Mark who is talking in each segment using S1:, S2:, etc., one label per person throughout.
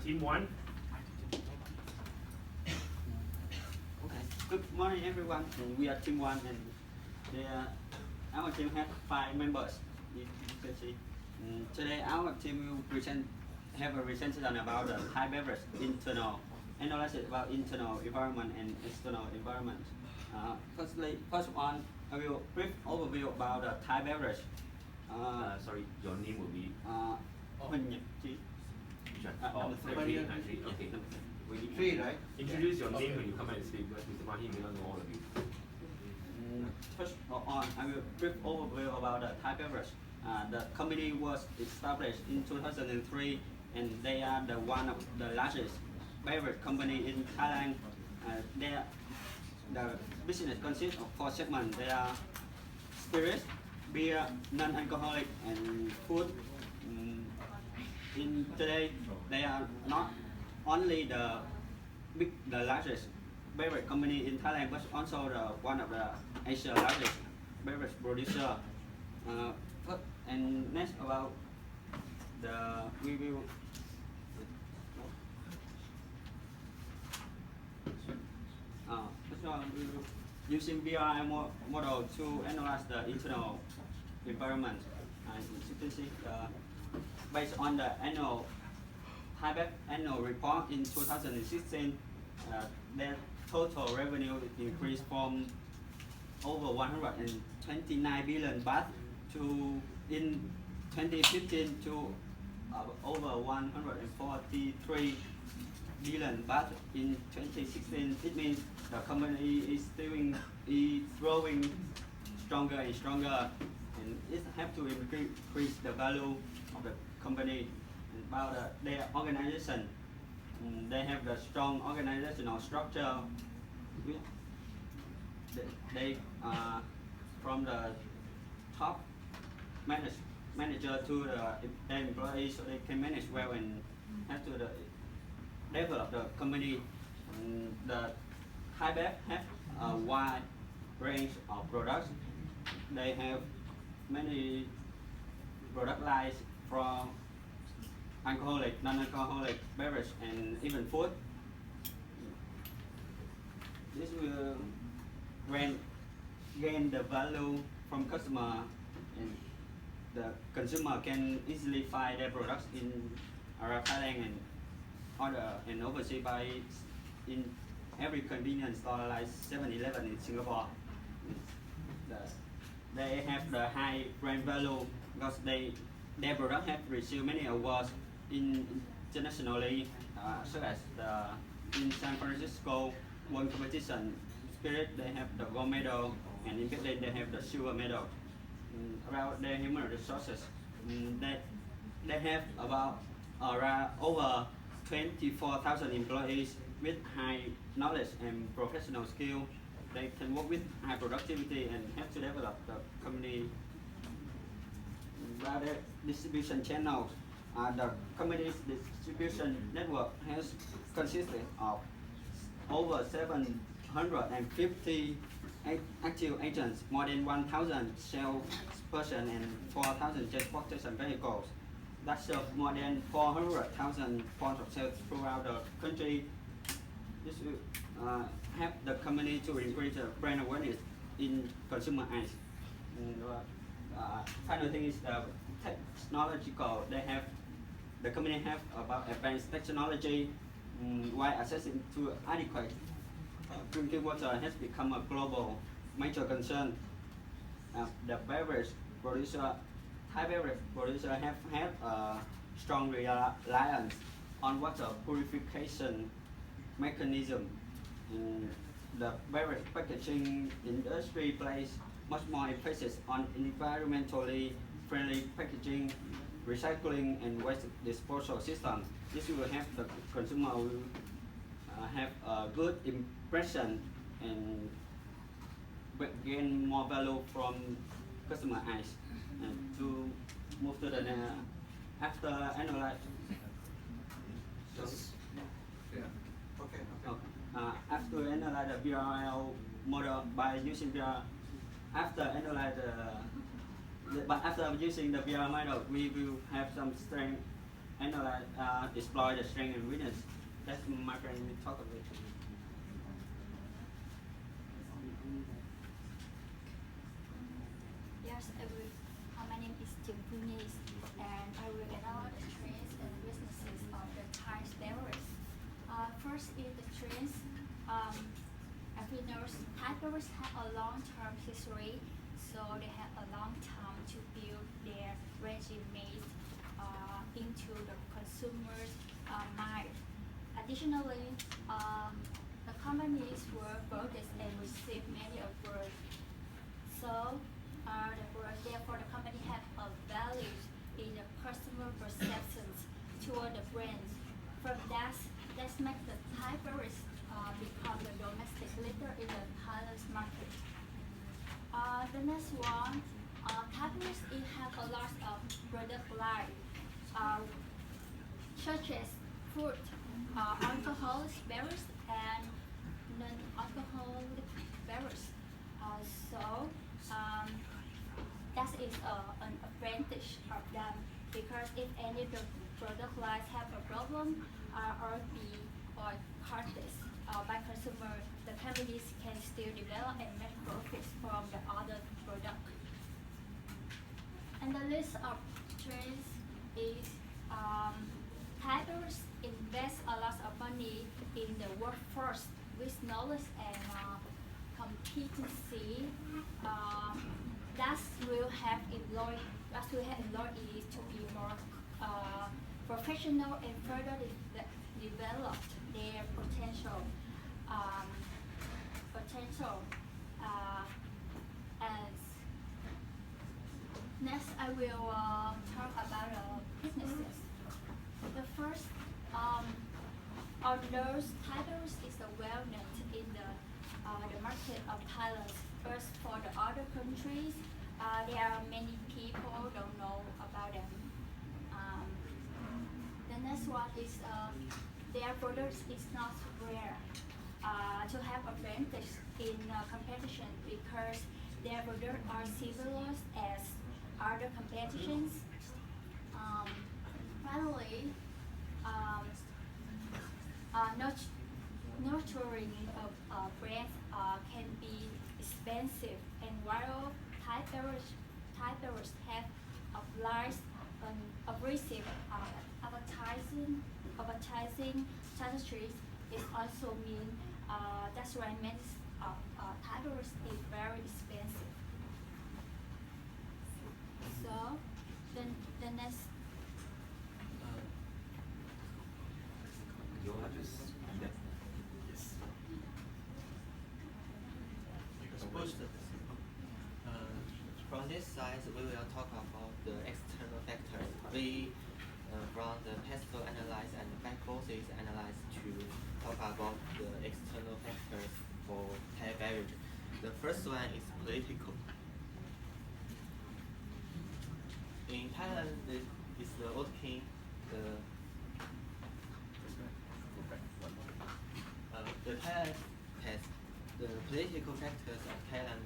S1: team one.
S2: Okay. Good morning, everyone. And we are team one, and our team has 5 members. You can see. Today, our team will have a presentation about the Thaibev internal analysis about internal environment and external environment. First one, I will brief overview about the Thaibev.
S1: Sorry, your name will be.
S2: Number 3.
S1: Okay.
S3: We need 3, right?
S1: Introduce your name when you come and speak, because Mr. Mahi may not know all of you.
S2: First on, I will brief overview about the Thaibev. The company was established in 2003, and they are one of the largest beverage company in Thailand. The business consists of 4 segments. They are spirits, beer, non-alcoholic, and food. In today, they are not only the largest beverage company in Thailand, but also one of the Asia's largest beverage producer. And next about we will using BRI model to analyze the internal environment. As you can see, based on the Thaibev annual report in 2016, their total revenue increased from over 129 billion baht to in 2015 to over 143 billion baht in 2016. It means the company is growing stronger and stronger, and it have to increase the value of the company. About their organization, they have the strong organizational structure. They from the top manager to the employees, so they can manage well and have to develop the company. The Thaibev have a wide range of products. They have many product lines from alcoholic, non-alcoholic beverage, and even food. This will gain the value from customer, and the consumer can easily find their products in Arab Thailand and order and overseas by in every convenience store like 7-Eleven in Singapore. They have the high brand value because their product have received many awards internationally, such as in San Francisco World Competition Spirit, they have the gold medal, and in Finland they have the silver medal. About their human resources, they have about over 24,000 employees with high knowledge and professional skill. They can work with high productivity and have to develop the company. About their distribution channels, the company's distribution network has consisted of over 750 active agents, more than 1,000 salespersons, and 4,000 transportation vehicles that serve more than 400,000 points of sale throughout the country. This will help the company to increase the brand awareness in consumer eyes. Final thing is the technological. The company have about advanced technology while accessing to adequate drinking water has become a global major concern. The beverage producer, Thai beverage producer, have had a strong reliance on water purification mechanism. The beverage packaging industry places much more emphasis on environmentally friendly packaging, recycling, and waste disposal system. This will help the consumer have a good impression and gain more value from customer eyes. And to move to the after analyze. After analyze the BRL model by using after using the BRL model, we will have some strength analyze, exploit the strength and weakness. That's my friend will talk about it.
S3: Yes, I will. My name is Jim Punis, and I will analyze the trends and businesses of the Thai beverage. First is the trends. As we know, Thai beverage have a long-term history, so they have a long time to build their resumes into the consumer's mind. Additionally, the companies were focused and received many awards. So, therefore, the company had a value in the customer perceptions toward the brands. From that makes the Thai beverage become the domestic leader in the Thailand market. The next one, Thai beverage it have a lot of product line, such as fruit, alcoholic beverages, and non-alcoholic beverages. So that is an advantage of them because if any of the product lines have a problem or be or contest by consumer, the companies can still develop and make profits from the other product. And the list of trends is Thailand invest a lot of money in the workforce with knowledge and competency. That will have employees to be more professional and further develop their um, potential. As next, I will talk about businesses. The first, although Thailand is well known in the market of Thailand, first for the other countries, there are many people don't know about them. The next one is their products is not rare to have advantage in competition because their products are similar as other competitions. Finally, nurturing of brands can be expensive, and while Thai beverage have applied an aggressive advertising strategies, it also means that's why many Thai beverage is very expensive. So, the next.
S1: Your address? Yes.
S4: First, from this side, we will talk about the external factors. We, from the pestle analyze and back forces analyze to talk about the external factors for Thai beverage. The first one is political. In Thailand, is the old king, the Thailand has the political factors of Thailand.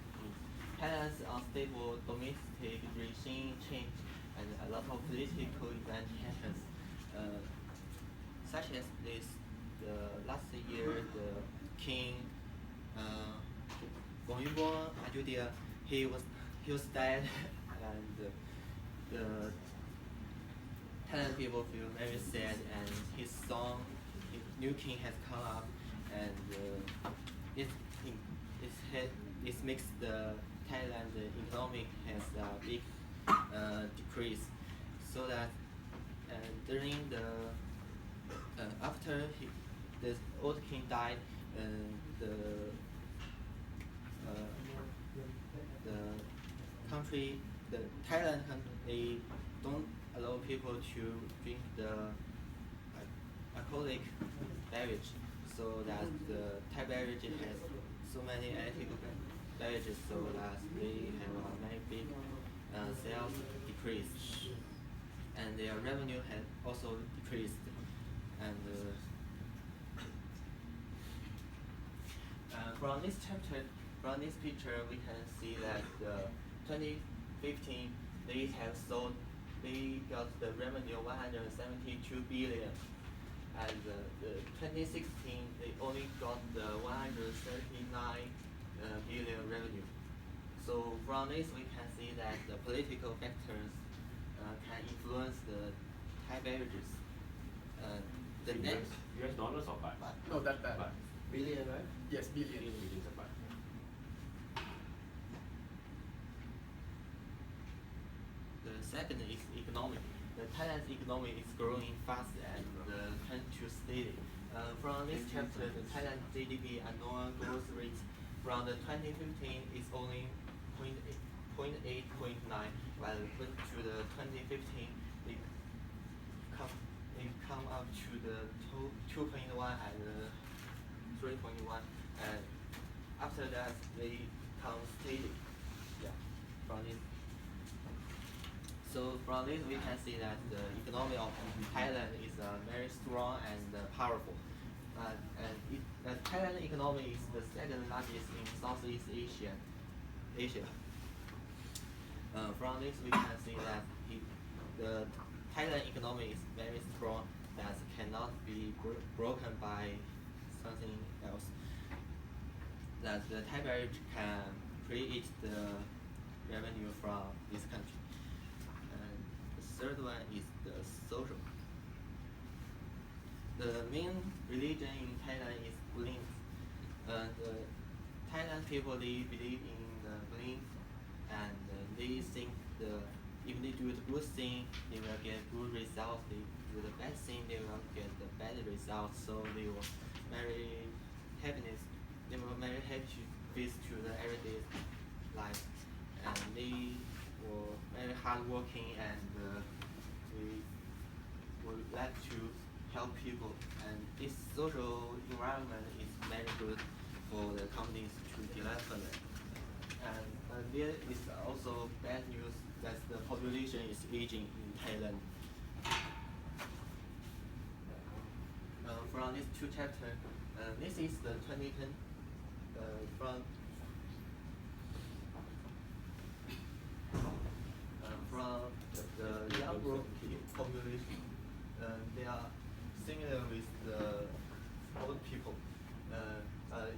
S4: Thailand's unstable domestic regime change and a lot of political events happens, such as this. The last year, the king Gong Yunbo, he was dead, and the Thailand people feel very sad, and his son, his new king has come up, and it makes the Thailand economic has a big decrease, so that during the after the old king died, the country, the Thailand country, don't allow people to drink the alcoholic beverage, so that the Thai beverage has so many ethical beverages, so that they have a very big sales decrease, and their revenue has also decreased, and from this chapter, from this picture, we can see that 2015 they have sold they got the revenue 172 billion, and the 2016 they only got the 139 billion revenue. So from this we can see that the political factors can influence the Thai beverages. The next
S1: US dollars or baht?
S5: No, that.
S1: Baht.
S4: billion, right?
S5: Yes, billion.
S1: Millions of baht.
S4: The second is economic. The Thailand's economy is growing fast and tend to steady. From this chapter, the Thailand GDP annual growth rate from the 2015 is only 0.8, 0.9, while went to the 2015 it come up to the 2.1 and 3.1, and after that they come steady. Yeah, from this. So from this we can see that the economy of Thailand is very strong and powerful. The Thailand economy is the second largest in Southeast Asia. From this we can see that the Thailand economy is very strong, that cannot be broken by something else. That the Thai beverage can create the revenue from this country. And the third one is the social. The main religion in Thailand is Buddhism. The Thailand people, they believe in the Buddhism, and they think if they do the good thing, they will get good results. They do the bad thing, they will get the bad results. So they will very happiness. They will very happy face to the everyday life, and they were very hardworking, and they would like to help people. And this social environment is very good for the companies to develop. And there is also bad news that the population is aging in Thailand. From these two chapters, this is the 2010 from the young group population. They are similar with the old people.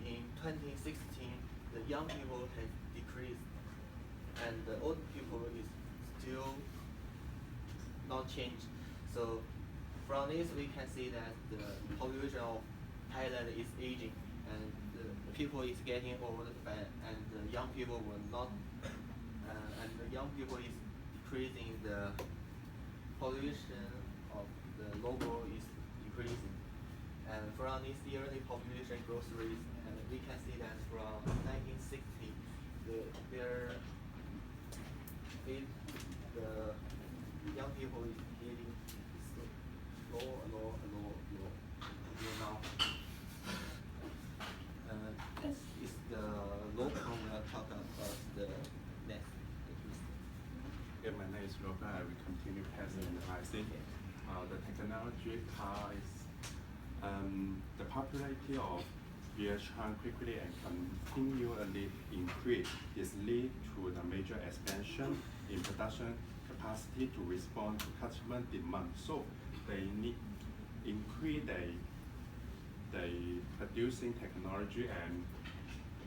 S4: In 2016, the young people have decreased, and the old people is still not changed. So from this we can see that the population of Thailand is aging, and the people is getting old, and the young people will not, and the young people is decreasing. The population of the local is decreasing. And from this yearly population growth rate, and we can see that from 1960, the young people is getting low now. This is the local. We'll talk about the next.
S6: Yeah, my name is Roka. I will continue passing the IC. The technology part is the popularity of beer can quickly and continually increase is lead to the major expansion in production capacity to respond to customer demand. So they need increase the producing technology and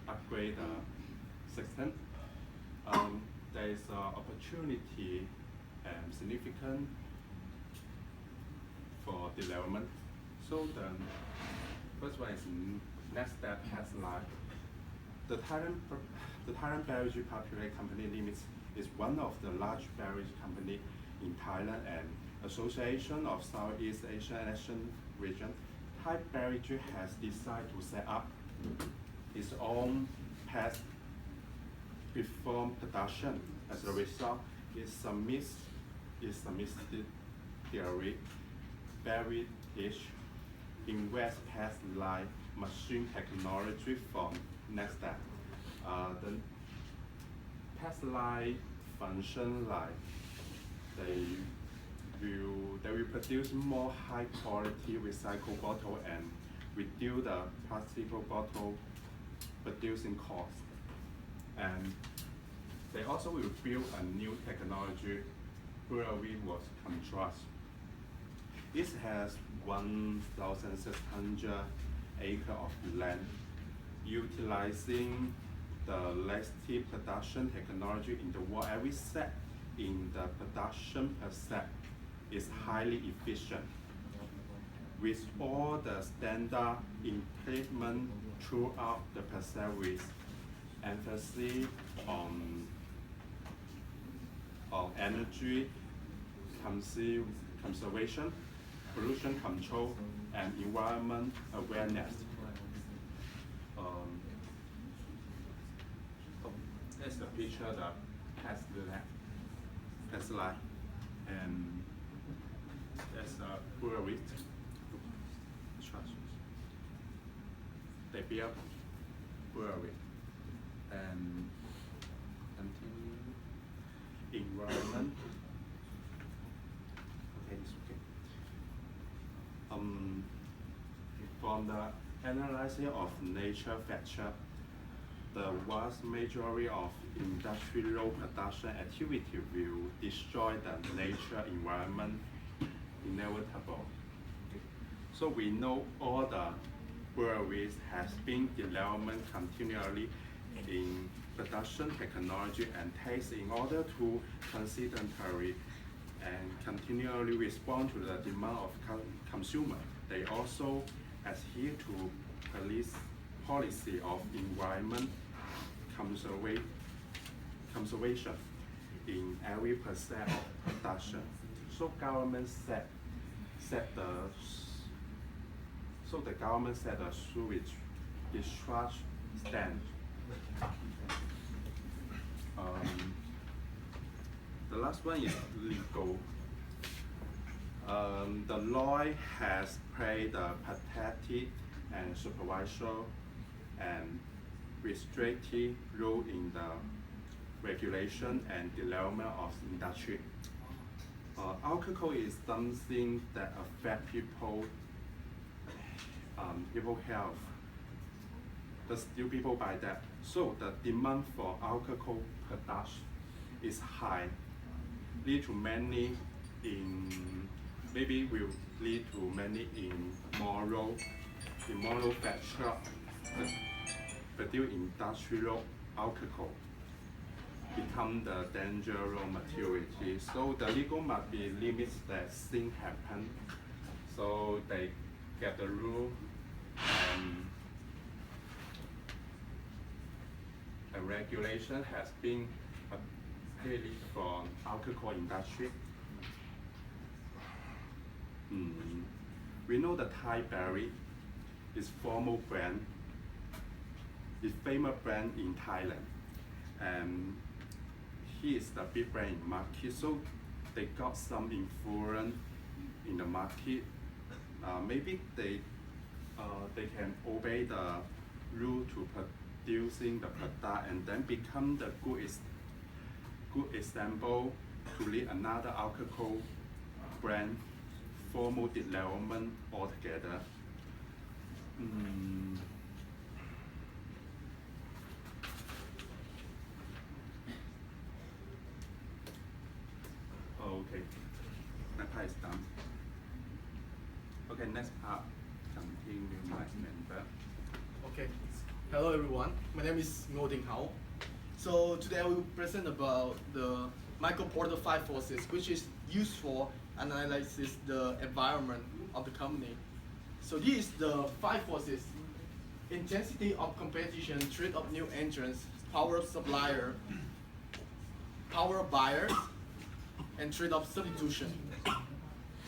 S6: upgrade the system. There is opportunity and significant for development. So the first one is next step has like the Thailand Beverage Popular Company Limited is one of the large beverage company in Thailand and Association of Southeast Asia and Asian region. Thai Beverage has decided to set up its own past reform production. As a result, it submits theory, beverage invest past line machine technology from next step. The past line function like they will produce more high quality recycled bottle and reduce the plastic bottle producing cost. And they also will build a new technology brewery was Contrast. It has 1,600 acres of land, utilizing the latest production technology in the world. Every step in the production process is highly efficient, with all the standard improvement throughout the process with emphasis on energy conservation, pollution control, and environment awareness. That's the picture of past life, and that's a brewery. Thaibev brewery, and continue environment. Okay, it's okay. From the analysis of nature factor, the vast majority of industrial production activity will destroy the nature environment inevitable. So we know all the breweries has been development continually in production technology and taste in order to consistently and continually respond to the demand of consumer. They also adhere to policy of environment conservation in every process of production. So government the government set a sewage discharge stand. The last one is legal. The law has played a protective and supervisory and restrictive role in the regulation and development of industry. Alcohol is something that affects people health, but still people buy that. So the demand for alcohol production is high, lead to many in maybe will lead to many immoral factor produce industrial alcohol become the dangerous maturity. So the legal must be limits that things happen. So they get the rule and a regulation has been applied for alcohol industry. We know the Thaibev is formal brand, is famous brand in Thailand, and he is the big brand in market. So they got some influence in the market. Maybe they can obey the rule to producing the product and then become the good example to lead another alcohol brand formal development altogether. Okay, my part is done. Okay, next part, continue my member.
S5: Okay, hello everyone. My name is Ngo Ding Hao. So today I will present about the Michael Porter 5 forces, which is used for analysis the environment of the company. So these the 5 forces: intensity of competition, threat of new entrants, power of supplier, power of buyers, and threat of substitution.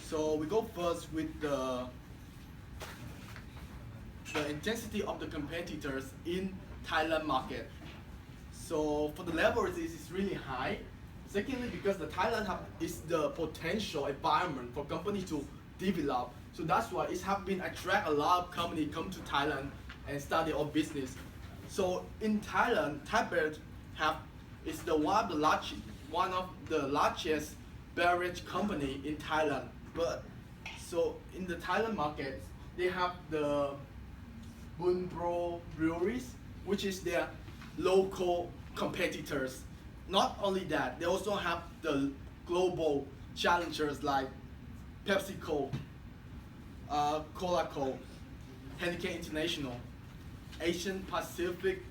S5: So we go first with the intensity of the competitors in Thailand market. So for the levels, it is really high. Secondly, because the Thailand is the potential environment for companies to develop. So that's why it has been attract a lot of companies come to Thailand and start their own business. So in Thailand, Thaibev is one of the largest beverage company in Thailand. But so in the Thailand market, they have the Bunbro breweries, which is their local competitors. Not only that, they also have the global challengers like PepsiCo, Cola-Co, Heineken International, Asian Pacific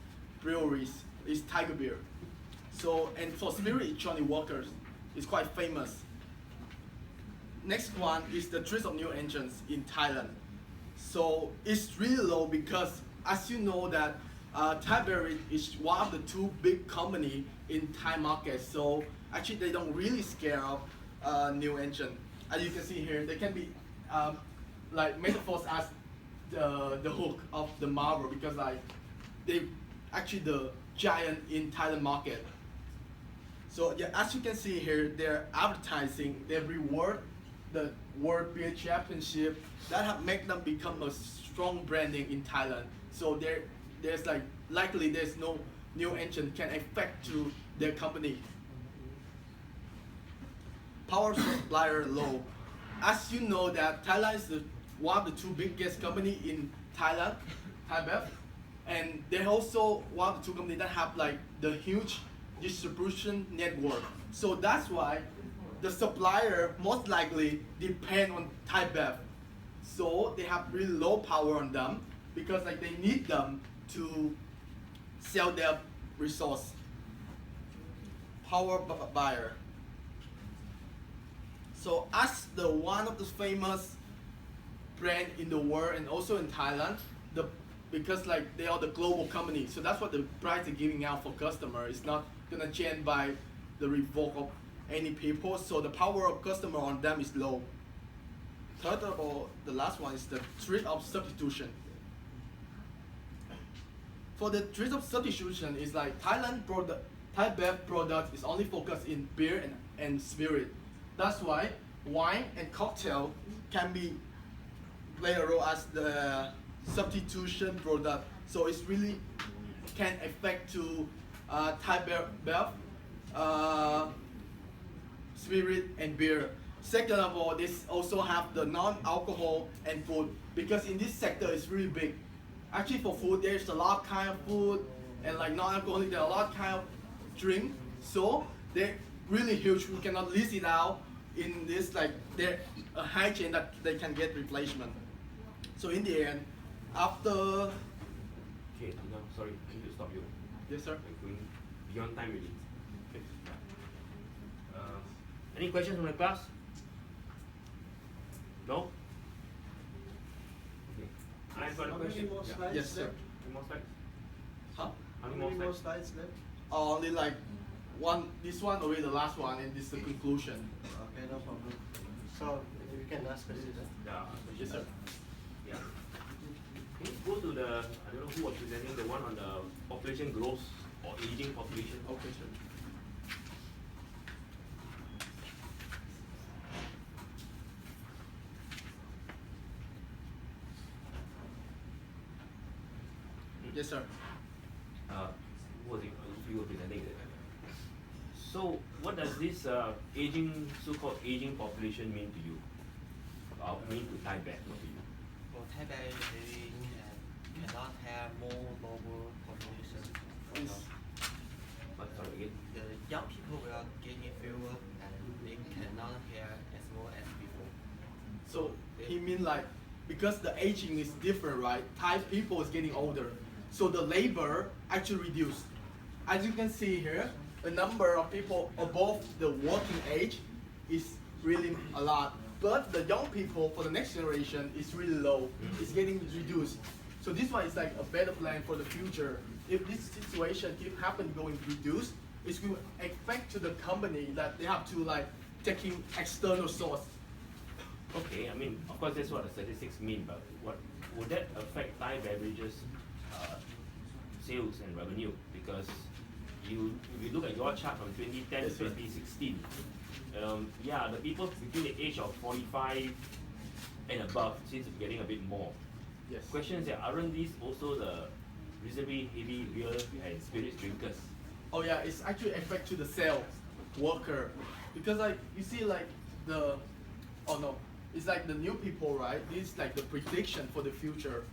S5: Breweries is Thaibev. So, and for spirit, Johnny Walker's is quite famous. Next one is the trace of new entrants in Thailand. So it's really low because, as you know, that Thaibev is one of the two big company in Thai market. So actually, they don't really scare of new entrant. As you can see here, they can be like metaphors as the hook of the marble because like they actually the giant in Thailand market. So yeah, as you can see here, they're advertising, they reward the World Beer Championship that have made them become a strong branding in Thailand. So there's like likely there's no new entrant can affect to their company. Power supplier low. As you know that Thailand is one of the two biggest company in Thailand, Thaibev, and they're also one of the two companies that have like the huge distribution network. So that's why the supplier most likely depend on Thaibev. So they have really low power on them because like they need them to sell their resource. Power buyer. So as the one of the famous brand in the world and also in Thailand, because like they are the global company, so that's what the price they're giving out for customer is not gonna change by the revoke of any people. So the power of customer on them is low. Third of all, the last one is the threat of substitution. For the threat of substitution is like Thaibev product is only focused in beer and spirit. That's why wine and cocktail can play a role as the substitution product. So it's really can affect to Thaibev, spirit and beer. Second of all, this also have the non-alcohol and food because in this sector it's really big. Actually for food there's a lot of kind of food and like non-alcoholic there are a lot of kind of drink. So they're really huge. We cannot list it out in this like they're a high chain that they can get replacement. So in the end, after
S1: Okay, no, sorry, I need to stop you.
S5: yes sir.
S1: We're going beyond time really. Okay. Any questions from the class? No? Okay. I've got a
S7: How many
S1: question.
S7: more
S1: Yeah.
S7: slides
S5: Yes sir.
S7: left?
S1: Any more slides?
S5: Huh?
S1: How
S7: How
S1: many
S7: many
S1: more
S7: more
S1: slides?
S7: slides left?
S5: Only like one. This one will be the last one, and this is the conclusion.
S7: Okay, no problem. So you can ask questions.
S1: Yeah.
S5: Yes sir.
S1: Yeah. Can you go to the, I don't know who was presenting, the one on the population growth or aging population?
S5: Okay sir. Yes sir.
S1: Who was it? You were presenting it. So, what does this aging, so-called aging population mean to you? Mean to Thaibev, not to you?
S4: For Thailand, they cannot have more global population. For
S5: Yes.
S4: now.
S1: What, sorry again?
S4: The young people will getting fewer and they cannot have as more as before.
S5: So he mean like because the aging is different, right? Thai people is getting older, so the labor actually reduced. As you can see here, the number of people above the working age is really a lot, but the young people for the next generation is really low. It's getting reduced. So this one is like a better plan for the future. If this situation keep happening going reduced, it's going to affect to the company that they have to like taking external source.
S1: Okay, I mean, of course that's what the statistics mean, but what would that affect Thai beverages sales and revenue? Because if you look at your chart from 2010 to
S5: Yes, sir.
S1: 2016, yeah, the people between the age of 45 and above seems to be getting a bit more.
S5: Yes.
S1: Question is that aren't these also the reasonably heavy beer and spirits drinkers?
S5: Oh yeah, it's actually affect to the sales worker because like you see like it's like the new people, right? This is like the prediction for the future.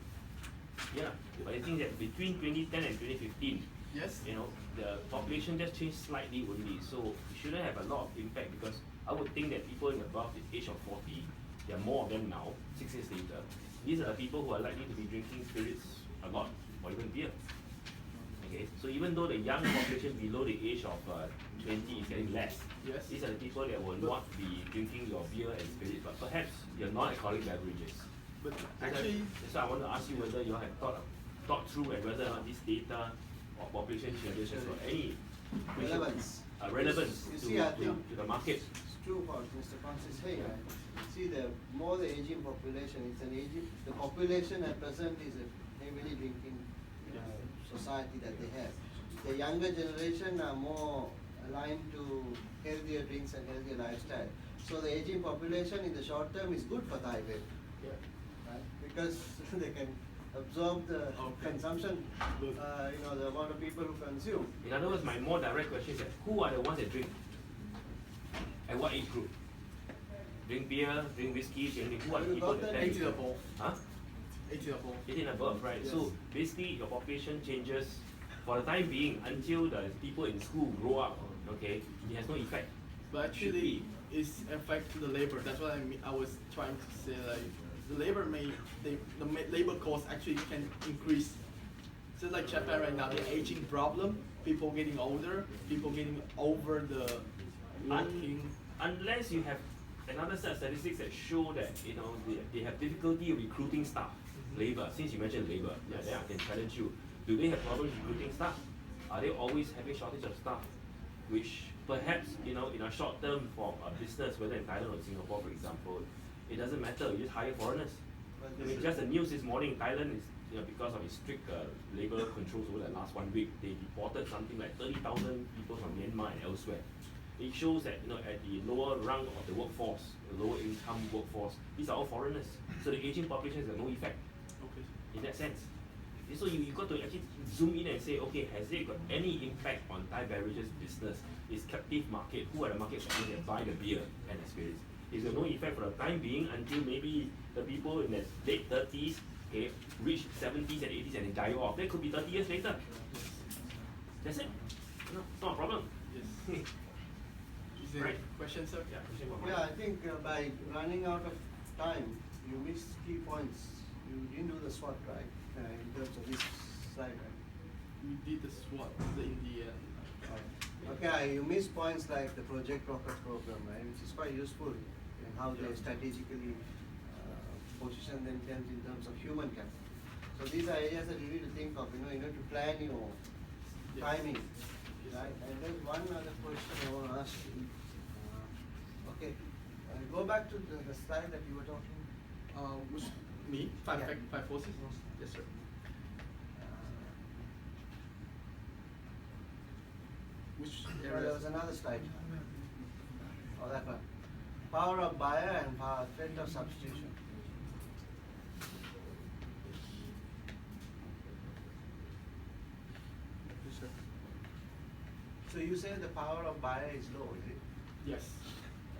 S1: Yeah, but I think that between 2010 and 2015,
S5: Yes.
S1: you know, the population just changed slightly only, so it shouldn't have a lot of impact because I would think that people in above the age of 40, there are more of them now, 6 years later. These are the people who are likely to be drinking spirits a lot, or even beer. Okay, so even though the young population below the age of 20 is getting less,
S5: Yes.
S1: these are the people that will not be drinking your beer and spirits, but perhaps your non-alcoholic beverages.
S5: But
S1: So
S5: actually,
S1: that's why I want to ask you whether you have thought through and whether or not this data or population changes has got any
S7: Relevance.
S1: relevance
S7: You
S1: to,
S7: see, I think
S1: to the market.
S7: it's true what Mr. Francis is saying. Right? See, the more the aging population, it's an aging, the population at present is a heavily drinking society that they have. The younger generation are more aligned to healthier drinks and healthier lifestyle. So the aging population in the short term is good for Thaibev,
S5: yeah.
S7: right? Because they can absorb the
S5: Okay.
S7: consumption,
S5: Good.
S7: the amount of people who consume.
S1: In other words, my more direct question is that who are the ones that drink? At what age group? Drink beer, drink whiskey, drink who are the
S7: You
S1: people
S7: got
S1: that
S7: that?
S1: tend
S5: 80
S1: to-
S5: above.
S1: Huh?
S5: 80 above.
S1: 18 above, right?
S5: Yes.
S1: So basically your population changes for the time being until the people in school grow up, okay? It has no effect.
S5: But
S1: Should
S5: actually,
S1: be.
S5: it's affect the labor. That's what I was trying to say. Like the labor labor cost actually can increase. Just like Japan right now, the aging problem, people getting older, people getting over the working.
S1: Unless you have another set of statistics that show that they have difficulty recruiting staff, labor. Since you mentioned labor, yeah, then I can challenge you. Do they have problems recruiting staff? Are they always having shortage of staff? Which perhaps in a short term for a business, whether in Thailand or Singapore, for example, it doesn't matter. You just hire foreigners. I mean, just the news this morning, Thailand is because of its strict labor controls over the last 1 week, they deported something like 30,000 people from Myanmar and elsewhere. It shows that at the lower rung of the workforce, the lower income workforce, these are all foreigners. So the aging population has got no effect
S5: Okay.
S1: in that sense. So you got to actually zoom in and say, okay, has it got any impact on Thai beverages business? Its captive market, who are the market segments that buy the beer and the spirits? Is there no effect for the time being until maybe the people in their late 30s, okay, reach 70s and 80s and they die off? That could be 30 years later. That's it. No, it's not a problem.
S5: Yes. Is there
S1: Right.
S5: question, sir?
S1: Yeah, question for
S7: Yeah,
S1: Mark.
S7: I think by running out of time, you missed key points. You didn't do the SWOT, right? In terms of this slide, right?
S5: We did the SWOT in the end.
S7: Okay, you missed points like the Project Rocket program, right? Which is quite useful in how they strategically position themselves in terms of human capital. So these are areas that you need to think of, you need to plan your
S5: Yes.
S7: timing,
S5: Yes.
S7: right? And there's one other question I want to ask you. Okay, go back to the slide that you were talking.
S5: Which me?
S7: Yeah.
S5: Five forces? Yes, sir. Which
S7: There was
S5: areas?
S7: another slide. Oh, that one. Power of buyer and power threat of substitution.
S5: Yes, sir.
S7: So you say the power of buyer is low, is it?
S5: Yes,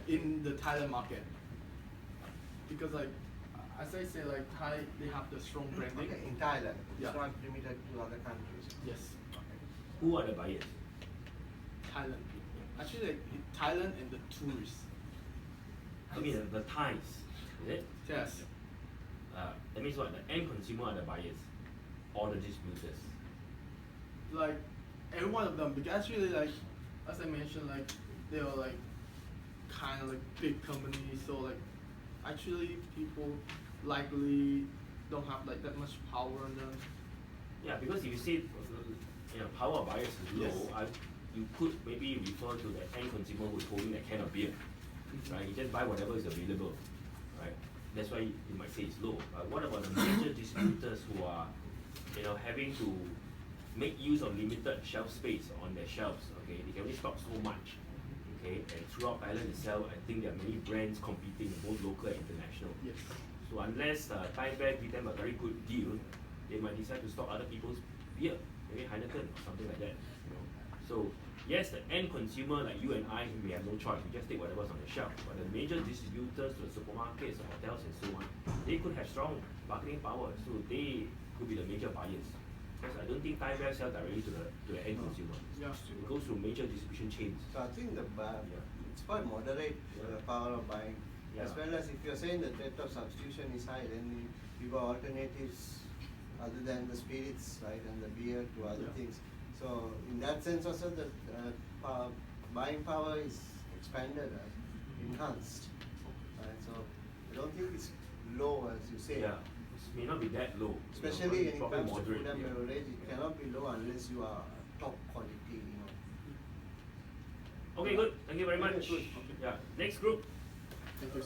S5: in the Thailand market, because as I say, Thai, they have the strong branding.
S7: Okay, in Thailand.
S5: Yeah.
S7: It's not limited to other countries.
S5: Yes,
S1: Who are the buyers?
S5: Thailand. Actually, Thailand and the tourists.
S1: I mean the Thais, is it?
S5: Yes.
S1: That means what? The end consumer are the buyers, or the distributors.
S5: Like every one of them, because actually, as I mentioned, they are kind of big companies, so actually people likely don't have that much power on them.
S1: Yeah, because if you say power of buyers is low,
S5: Yes.
S1: you could maybe refer to the end consumer who's holding that can of beer, right? You just buy whatever is available, right? That's why you might say it's low. But what about the major distributors who are, having to make use of limited shelf space on their shelves? Okay, they can only stock so much. Okay, and throughout Thailand itself, I think there are many brands competing, both local and international.
S5: Yes.
S1: So unless Thaibev give them a very good deal, they might decide to stock other people's beer, maybe Heineken or something like that. So yes, the end consumer like you and I, we have no choice. We just take whatever's on the shelf. But the major distributors, the supermarkets, the hotels, and so on, they could have strong bargaining power. So they could be the major buyers. Because I don't think Thaibev sell directly to the end consumer.
S5: Yeah.
S1: It goes through major distribution chains.
S7: So I think it's quite moderate the power of buying.
S1: Yeah.
S7: As well as if you're saying the threat of substitution is high, then you got alternatives other than the spirits, right, and the beer to other
S5: Yeah.
S7: things. So in that sense also the buying power is expanded, enhanced. Right? So I don't think it's low as you say.
S1: Yeah, it may not be that low.
S7: Especially when it
S1: probably
S7: comes to
S1: moderate.
S7: food and
S1: Yeah.
S7: beverage, it cannot be low unless you are top quality,
S1: Okay, good. Thank you very much.
S7: Okay, good.
S1: Yeah. Next group.
S5: Thank you.